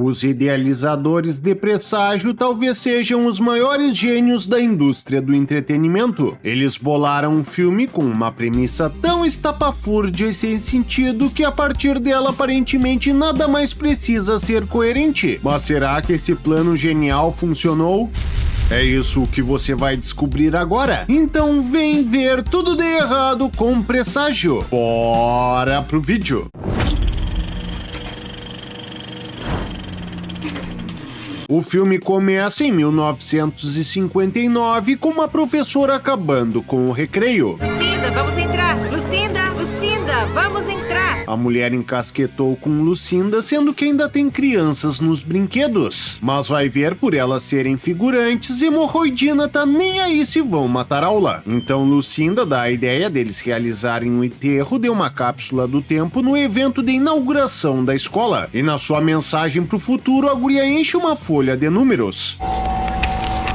Os idealizadores de Presságio talvez sejam os maiores gênios da indústria do entretenimento. Eles bolaram um filme com uma premissa tão estapafúrdia e sem sentido que a partir dela aparentemente nada mais precisa ser coerente. Mas será que esse plano genial funcionou? É isso que você vai descobrir agora. Então vem ver tudo de errado com Presságio. Bora pro vídeo. O filme começa em 1959 com uma professora acabando com o recreio. Lucinda, vamos entrar! Lucinda, vamos entrar! A mulher encasquetou com Lucinda, sendo que ainda tem crianças nos brinquedos. Mas vai ver, por elas serem figurantes, hemorroidina tá nem aí se vão matar aula. Então Lucinda dá a ideia deles realizarem um enterro de uma cápsula do tempo no evento de inauguração da escola. E na sua mensagem pro futuro, a guria enche uma folha de números.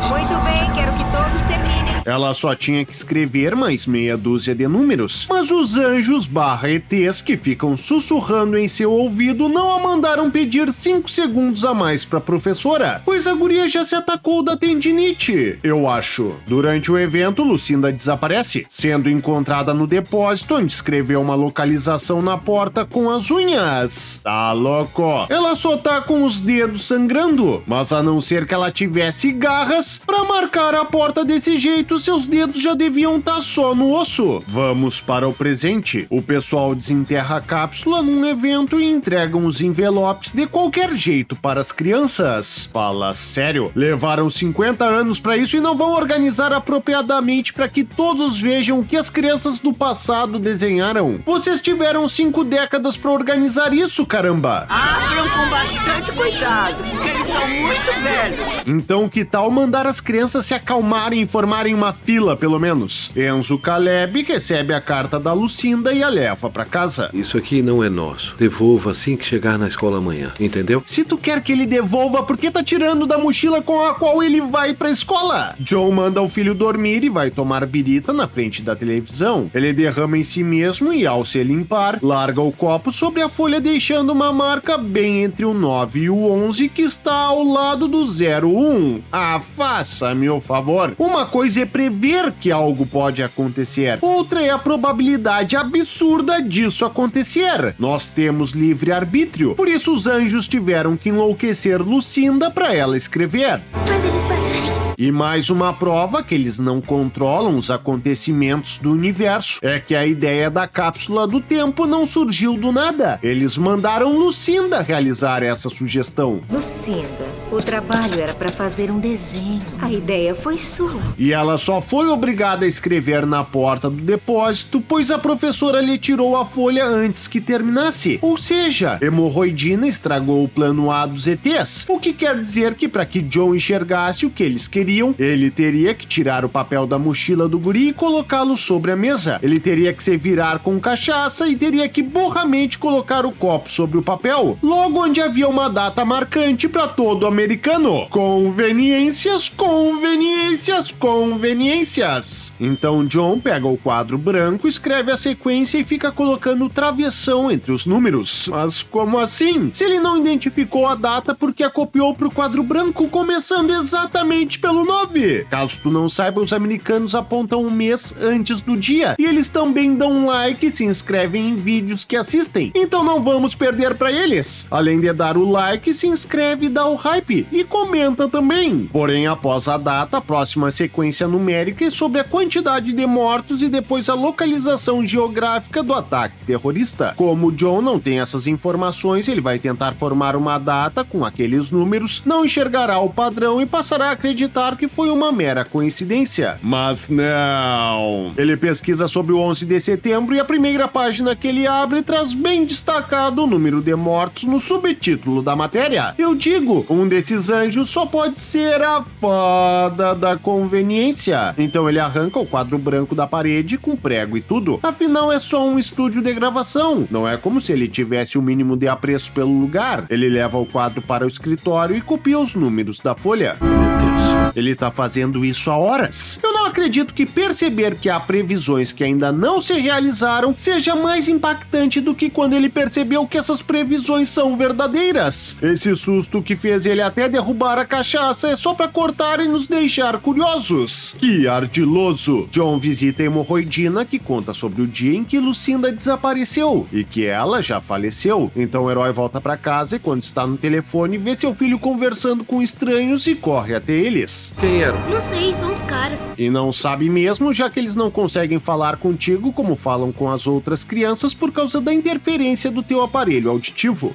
Muito bem, quero que todos terminem. Ela só tinha que escrever mais meia dúzia de números, mas os anjos /ETs que ficam sussurrando em seu ouvido não a mandaram pedir 5 segundos a mais pra professora, pois a guria já se atacou da tendinite, eu acho. Durante o evento, Lucinda desaparece, sendo encontrada no depósito onde escreveu uma localização na porta com as unhas. Tá louco? Ela só tá com os dedos sangrando, mas a não ser que ela tivesse garras, pra marcar a porta desse jeito, seus dedos já deviam estar só no osso. Vamos para o presente. O pessoal desenterra a cápsula num evento e entregam os envelopes de qualquer jeito para as crianças. Fala sério? Levaram 50 anos para isso e não vão organizar apropriadamente para que todos vejam o que as crianças do passado desenharam. Vocês tiveram 5 décadas para organizar isso, caramba! Abram com bastante cuidado, porque eles são muito velhos. Então que tal mandar as crianças se acalmarem e formarem uma fila, pelo menos? Enzo Caleb recebe a carta da Lucinda e a leva pra casa. Isso aqui não é nosso. Devolva assim que chegar na escola amanhã, entendeu? Se tu quer que ele devolva, por que tá tirando da mochila com a qual ele vai pra escola? Joe manda o filho dormir e vai tomar birita na frente da televisão. Ele derrama em si mesmo e, ao se limpar, larga o copo sobre a folha, deixando uma marca bem entre o 9 e o 11 que está ao lado do 01. Ah, faça-me o favor. Uma coisa é prever que algo pode acontecer, outra é a probabilidade absurda disso acontecer. Nós temos livre-arbítrio, por isso os anjos tiveram que enlouquecer Lucinda para ela escrever. Faz eles pararem. E mais uma prova que eles não controlam os acontecimentos do universo é que a ideia da cápsula do tempo não surgiu do nada. Eles mandaram Lucinda realizar essa sugestão. Lucinda, o trabalho era para fazer um desenho. A ideia foi sua. E ela só foi obrigada a escrever na porta do depósito, pois a professora lhe tirou a folha antes que terminasse. Ou seja, hemorroidina estragou o plano A dos ETs. O que quer dizer que para que John enxergasse o que eles queriam, ele teria que tirar o papel da mochila do guri e colocá-lo sobre a mesa. Ele teria que se virar com cachaça e teria que burramente colocar o copo sobre o papel, logo onde havia uma data marcante para todo americano. Conveniências, conveniências, conveniências. Então John pega o quadro branco, escreve a sequência e fica colocando travessão entre os números. Mas como assim? Se ele não identificou a data, porque a copiou pro quadro branco, começando exatamente pelo 9. Caso tu não saiba, os americanos apontam um mês antes do dia, e eles também dão um like e se inscrevem em vídeos que assistem. Então não vamos perder pra eles. Além de dar o like, se inscreve e dá o hype, e comenta também. Porém, após a data, a próxima sequência numérica é sobre a quantidade de mortos e depois a localização geográfica do ataque terrorista. Como o John não tem essas informações, ele vai tentar formar uma data com aqueles números, não enxergará o padrão e passará a acreditar que foi uma mera coincidência. Mas não! Ele pesquisa sobre o 11 de setembro e a primeira página que ele abre traz bem destacado o número de mortos no subtítulo da matéria. Eu digo, um desses anjos só pode ser a fada da conveniência. Então ele arranca o quadro branco da parede com prego e tudo. Afinal, é só um estúdio de gravação. Não é como se ele tivesse o mínimo de apreço pelo lugar. Ele leva o quadro para o escritório e copia os números da folha. Meu Deus. Ele tá fazendo isso há horas. Eu não acredito acredito que perceber que há previsões que ainda não se realizaram seja mais impactante do que quando ele percebeu que essas previsões são verdadeiras. Esse susto que fez ele até derrubar a cachaça é só pra cortar e nos deixar curiosos. Que ardiloso! John visita a hemorroidina, que conta sobre o dia em que Lucinda desapareceu e que ela já faleceu. Então o herói volta pra casa e quando está no telefone vê seu filho conversando com estranhos e corre até eles. Quem eram? Não sei, são os caras. E não sabe mesmo, já que eles não conseguem falar contigo como falam com as outras crianças por causa da interferência do teu aparelho auditivo.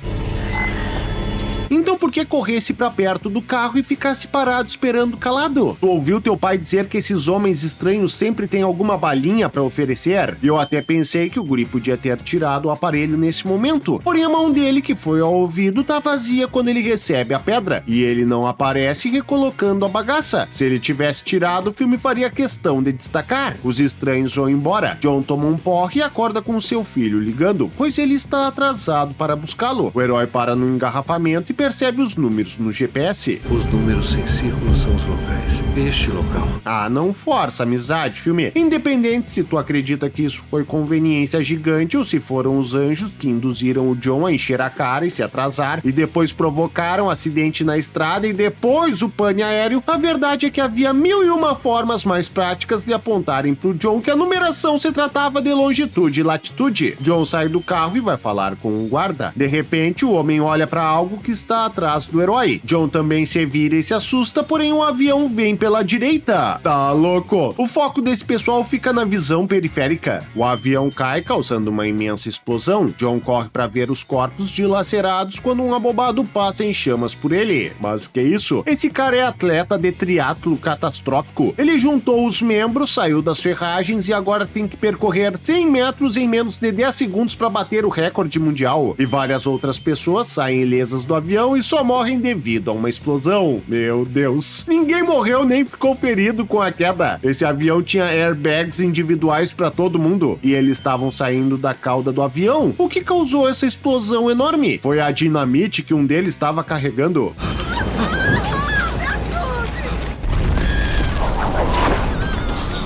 Então por que corresse pra perto do carro e ficasse parado esperando calado? Tu ouviu teu pai dizer que esses homens estranhos sempre têm alguma balinha pra oferecer? E eu até pensei que o guri podia ter tirado o aparelho nesse momento. Porém a mão dele, que foi ao ouvido, tá vazia quando ele recebe a pedra. E ele não aparece recolocando a bagaça. Se ele tivesse tirado, o filme faria questão de destacar. Os estranhos vão embora. John toma um porre e acorda com seu filho ligando, pois ele está atrasado para buscá-lo. O herói para no engarrafamento e percebe os números no GPS. Os números em círculo são os locais. Este local. Ah, não força amizade, filme. Independente se tu acredita que isso foi conveniência gigante ou se foram os anjos que induziram o John a encher a cara e se atrasar e depois provocaram um acidente na estrada e depois o pane aéreo, a verdade é que havia 1001 formas mais práticas de apontarem pro John que a numeração se tratava de longitude e latitude. John sai do carro e vai falar com o guarda. De repente, o homem olha para algo que está atrás do herói. John também se vira e se assusta, porém um avião vem pela direita. Tá louco? O foco desse pessoal fica na visão periférica. O avião cai, causando uma imensa explosão. John corre para ver os corpos dilacerados quando um abobado passa em chamas por ele. Mas que isso? Esse cara é atleta de triatlo catastrófico. Ele juntou os membros, saiu das ferragens e agora tem que percorrer 100 metros em menos de 10 segundos para bater o recorde mundial. E várias outras pessoas saem ilesas do avião e só morrem devido a uma explosão. Meu Deus. Ninguém morreu nem ficou ferido com a queda. Esse avião tinha airbags individuais para todo mundo e eles estavam saindo da cauda do avião. O que causou essa explosão enorme? Foi a dinamite que um deles estava carregando.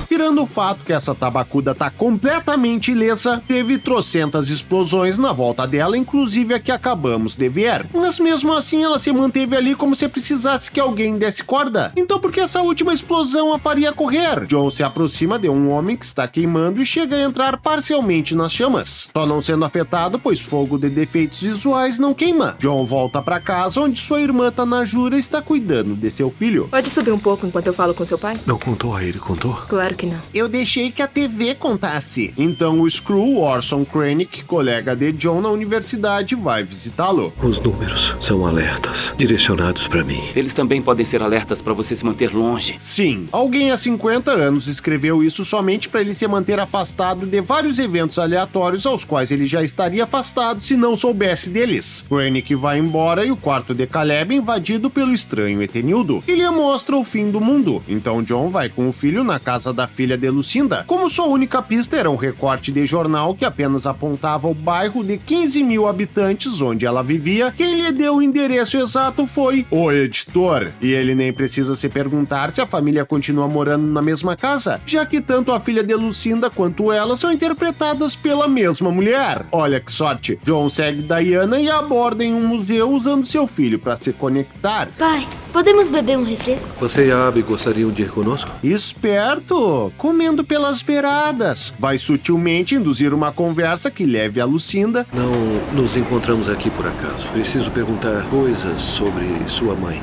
Tirando o fato que essa tabacuda tá completamente ilesa, teve trocentas explosões na volta dela, inclusive a que acabamos de ver. Mas mesmo assim ela se manteve ali como se precisasse que alguém desse corda. Então por que essa última explosão a faria correr? John se aproxima de um homem que está queimando e chega a entrar parcialmente nas chamas, só não sendo afetado, pois fogo de defeitos visuais não queima. John volta para casa, onde sua irmã Tanajura está cuidando de seu filho. Pode subir um pouco enquanto eu falo com seu pai? Não contou a ele, contou? Claro que não. Eu deixei que a TV contasse. Então o Screw, Orson Krennic, colega de John na universidade, vai visitá-lo. Os números são alertas, direcionados para mim. Eles também podem ser alertas para você se manter longe. Sim, alguém há 50 anos escreveu isso somente para ele se manter afastado de vários eventos aleatórios aos quais ele já estaria afastado se não soubesse deles. Krennic vai embora e o quarto de Caleb é invadido pelo estranho Etenildo. Ele mostra o fim do mundo. Então John vai com o filho na casa da filha de Lucinda. Como sua única pista era um recorte de jornal que apenas apontava o bairro de 15 mil habitantes onde ela vivia, quem lhe deu o endereço exato foi o editor. E ele nem precisa se perguntar se a família continua morando na mesma casa, já que tanto a filha de Lucinda quanto ela são interpretadas pela mesma mulher. Olha que sorte. John segue Diana e aborda em um museu usando seu filho para se conectar. Pai, podemos beber um refresco? Você e a Abby gostariam de ir conosco? Esperto! Comendo pelas beiradas. Vai sutilmente induzir uma conversa que leve a Lucinda. Não nos encontramos aqui por acaso. Preciso perguntar coisas sobre sua mãe.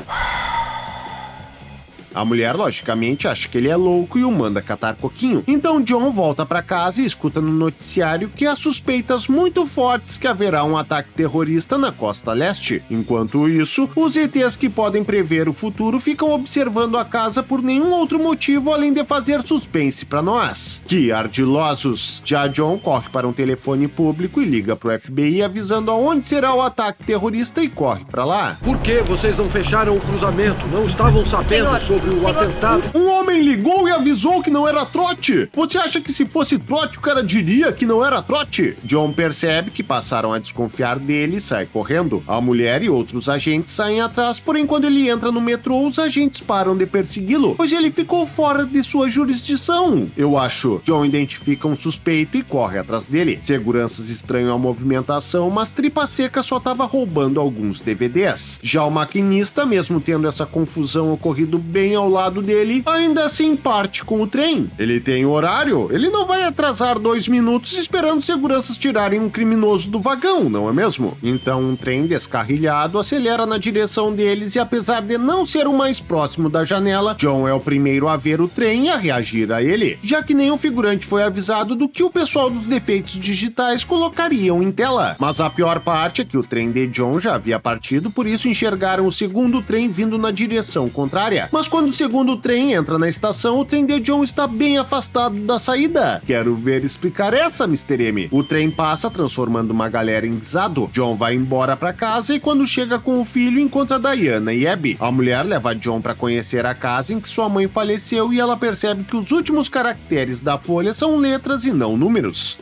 A mulher, logicamente, acha que ele é louco e o manda catar coquinho. Então John volta para casa e escuta no noticiário que há suspeitas muito fortes que haverá um ataque terrorista na costa leste. Enquanto isso, os ETs que podem prever o futuro ficam observando a casa por nenhum outro motivo além de fazer suspense para nós. Que ardilosos! Já John corre para um telefone público e liga pro FBI avisando aonde será o ataque terrorista e corre para lá. Por que vocês não fecharam o cruzamento? Não estavam sabendo Senhor, sobre sobre o atentado. Um homem ligou e avisou que não era trote. Você acha que se fosse trote o cara diria que não era trote? John percebe que passaram a desconfiar dele e sai correndo. A mulher e outros agentes saem atrás, porém quando ele entra no metrô, os agentes param de persegui-lo, pois ele ficou fora de sua jurisdição. Eu acho. John identifica um suspeito e corre atrás dele. Seguranças estranham a movimentação, mas Tripa Seca só estava roubando alguns DVDs. Já o maquinista, mesmo tendo essa confusão ocorrido bem ao lado dele, ainda assim parte com o trem. Ele tem horário, ele não vai atrasar 2 minutos esperando seguranças tirarem um criminoso do vagão, não é mesmo? Então um trem descarrilhado acelera na direção deles e apesar de não ser o mais próximo da janela, John é o primeiro a ver o trem e a reagir a ele, já que nenhum figurante foi avisado do que o pessoal dos defeitos digitais colocariam em tela. Mas a pior parte é que o trem de John já havia partido, por isso enxergaram o segundo trem vindo na direção contrária. Mas quando o segundo trem entra na estação, o trem de John está bem afastado da saída. Quero ver explicar essa, Mr. M. O trem passa transformando uma galera em guisado. John vai embora para casa e quando chega com o filho encontra Diana e Abby. A mulher leva John para conhecer a casa em que sua mãe faleceu e ela percebe que os últimos caracteres da folha são letras e não números.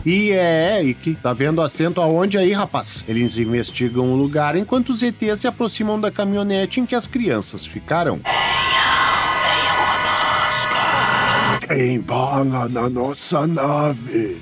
E que tá vendo acento aonde aí, rapaz? Eles investigam o lugar enquanto os ETs se aproximam da caminhonete em que as crianças ficaram. Tem bala na nossa nave.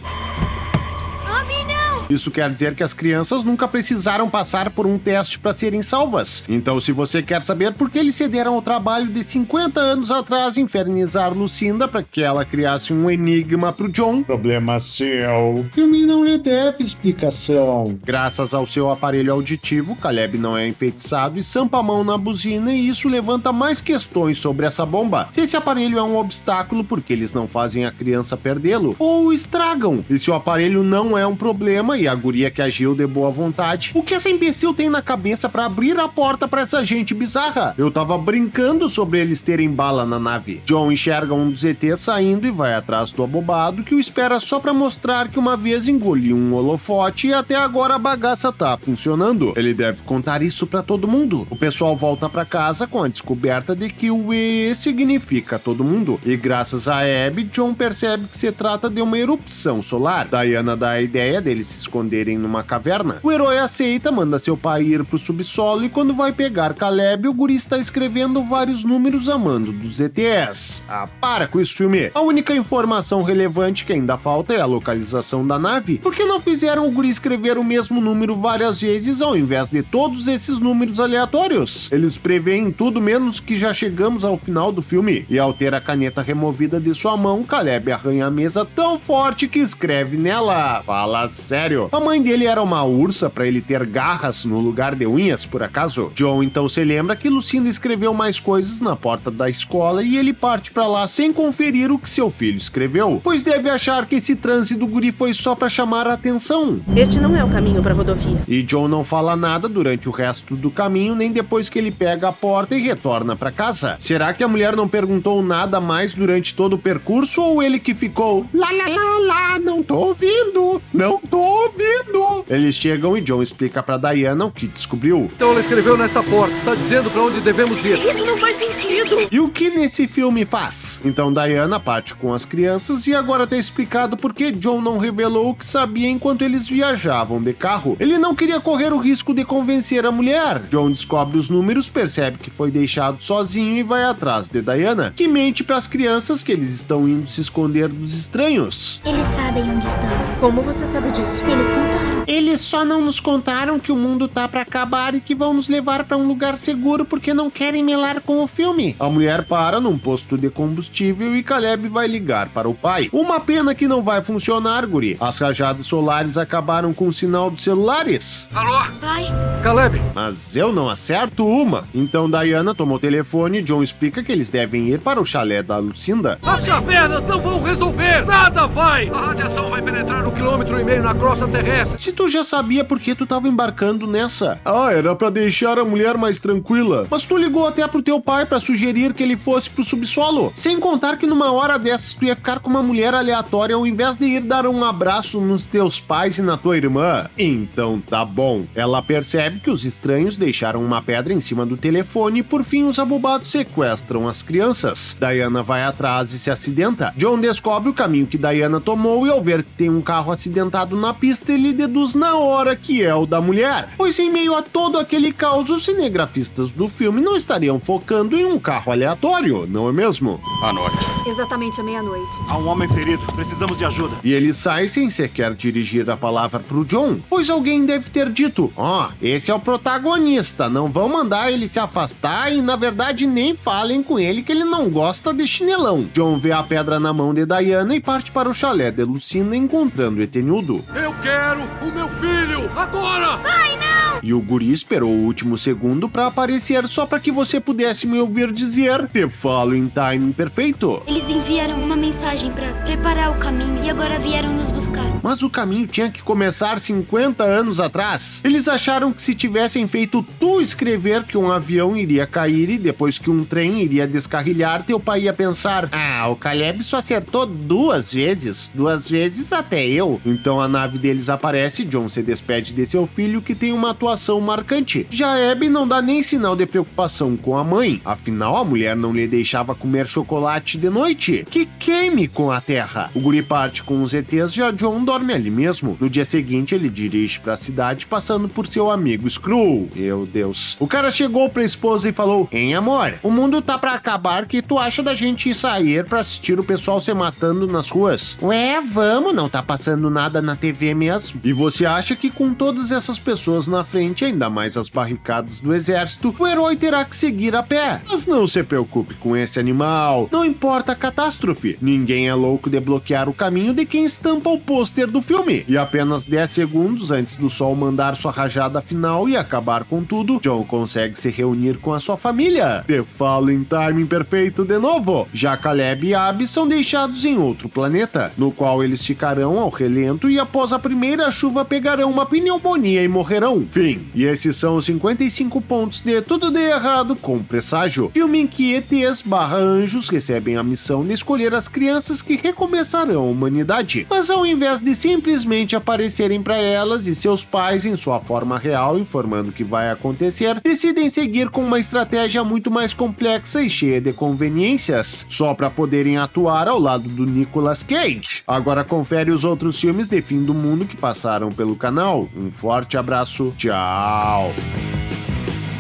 Isso quer dizer que as crianças nunca precisaram passar por um teste para serem salvas. Então, se você quer saber por que eles cederam ao trabalho de 50 anos atrás infernizar Lucinda para que ela criasse um enigma pro John, problema seu. O filme não lhe deve explicação. Graças ao seu aparelho auditivo, Caleb não é enfeitiçado e sampa a mão na buzina e isso levanta mais questões sobre essa bomba. Se esse aparelho é um obstáculo, por que eles não fazem a criança perdê-lo? Ou o estragam? E se o aparelho não é um problema e a guria que agiu de boa vontade, o que essa imbecil tem na cabeça pra abrir a porta pra essa gente bizarra? Eu tava brincando sobre eles terem bala na nave. John enxerga um dos ETs saindo e vai atrás do abobado que o espera só pra mostrar que uma vez engoliu um holofote e até agora a bagaça tá funcionando. Ele deve contar isso pra todo mundo. O pessoal volta pra casa com a descoberta de que o E significa todo mundo e graças a Abby, John percebe que se trata de uma erupção solar. Diana dá a ideia dele se esconderem numa caverna. O herói aceita, manda seu pai ir pro subsolo e quando vai pegar Caleb, o guri está escrevendo vários números a mando dos ETs. Ah, para com isso, filme! A única informação relevante que ainda falta é a localização da nave. Por que não fizeram o guri escrever o mesmo número várias vezes ao invés de todos esses números aleatórios? Eles preveem tudo menos que já chegamos ao final do filme. E ao ter a caneta removida de sua mão, Caleb arranha a mesa tão forte que escreve nela. Fala sério. A mãe dele era uma ursa pra ele ter garras no lugar de unhas, por acaso? John então se lembra que Lucinda escreveu mais coisas na porta da escola e ele parte pra lá sem conferir o que seu filho escreveu, pois deve achar que esse transe do guri foi só pra chamar a atenção. Este não é o caminho pra rodovia. E John não fala nada durante o resto do caminho, nem depois que ele pega a porta e retorna pra casa. Será que a mulher não perguntou nada mais durante todo o percurso ou ele que ficou lá, não tô ouvindo, não tô ouvindo. Eles chegam e John explica pra Diana o que descobriu. Então ela escreveu nesta porta, está dizendo pra onde devemos ir. Isso não faz sentido. E o que nesse filme faz? Então Diana parte com as crianças e agora tá explicado por que John não revelou o que sabia enquanto eles viajavam de carro. Ele não queria correr o risco de convencer a mulher. John descobre os números, percebe que foi deixado sozinho e vai atrás de Diana, que mente pras crianças que eles estão indo se esconder dos estranhos. Eles sabem onde estamos. Como você sabe disso? Eles contaram. Eles só não nos contaram que o mundo tá pra acabar e que vão nos levar pra um lugar seguro porque não querem melar com o filme. A mulher para num posto de combustível e Caleb vai ligar para o pai. Uma pena que não vai funcionar, guri. As rajadas solares acabaram com o sinal dos celulares. Alô? Pai, Caleb? Mas eu não acerto uma. Então Diana toma o telefone e John explica que eles devem ir para o chalé da Lucinda. As cavernas não vão resolver! Nada vai! A radiação vai penetrar 1,5 km na crosta terrestre. Se tu já sabia por que tu tava embarcando nessa? Ah, era pra deixar a mulher mais tranquila. Mas tu ligou até pro teu pai pra sugerir que ele fosse pro subsolo. Sem contar que numa hora dessas tu ia ficar com uma mulher aleatória ao invés de ir dar um abraço nos teus pais e na tua irmã. Então tá bom. Ela percebe que os estranhos deixaram uma pedra em cima do telefone e por fim os abobados sequestram as crianças. Diana vai atrás e se acidenta. John descobre o caminho que Diana tomou e ao ver que tem um carro acidentado na pista, ele deduz na hora que é o da mulher. Pois em meio a todo aquele caos, os cinegrafistas do filme não estariam focando em um carro aleatório, não é mesmo? Anote. Exatamente à meia-noite. Há um homem ferido. Precisamos de ajuda. E ele sai sem sequer dirigir a palavra pro John, pois alguém deve ter dito: ó, esse é o protagonista, não vão mandar ele se afastar e na verdade nem falem com ele que ele não gosta de chinelão. John vê a pedra na mão de Diana e parte para o chalé de Lucina encontrando Etenildo. Eu quero o meu filho, agora! Ai, não! E o guri esperou o último segundo pra aparecer só pra que você pudesse me ouvir dizer: te falo em timing perfeito. Eles enviaram uma mensagem pra preparar o caminho e agora vieram nos buscar. Mas o caminho tinha que começar 50 anos atrás. Eles acharam que se tivessem feito tu escrever que um avião iria cair e depois que um trem iria descarrilhar, teu pai ia pensar: ah, o Caleb só acertou 2 vezes até eu. Então a nave deles aparece, John se despede de seu filho que tem uma atuação marcante. Já Abby não dá nem sinal de preocupação com a mãe, afinal a mulher não lhe deixava comer chocolate de noite. Que queime com a terra. O guri parte com os ETs, já John dorme ali mesmo. No dia seguinte ele dirige pra cidade passando por seu amigo Skrull. Meu Deus. O cara chegou pra esposa e falou: hein, amor, o mundo tá pra acabar, que tu acha da gente sair pra assistir o pessoal se matando nas ruas? Ué, vamos, não tá passando nada na TV mesmo. E você acha que com todas essas pessoas na frente, ainda mais as barricadas do exército, o herói terá que seguir a pé? Mas não se preocupe com esse animal, não importa a catástrofe, ninguém é louco de bloquear o caminho de quem estampa o pôster do filme. E apenas 10 segundos antes do sol mandar sua rajada final e acabar com tudo, John consegue se reunir com a sua família. Te falo em timing perfeito de novo. Já Caleb e Abby são deixados em outro planeta, no qual eles ficarão ao relento e após a primeira chuva pegarão uma pneumonia e morrerão. Fim. E esses são os 55 pontos de Tudo de Errado com Presságio, filme em que ETs/anjos recebem a missão de escolher as crianças que recomeçarão a humanidade. Mas ao invés de simplesmente aparecerem para elas e seus pais em sua forma real informando o que vai acontecer, decidem seguir com uma estratégia muito mais complexa e cheia de conveniências, só para poderem atuar ao lado do Nicolas Cage. Agora confere os outros filmes de fim do mundo que passaram pelo canal. Um forte abraço, tchau!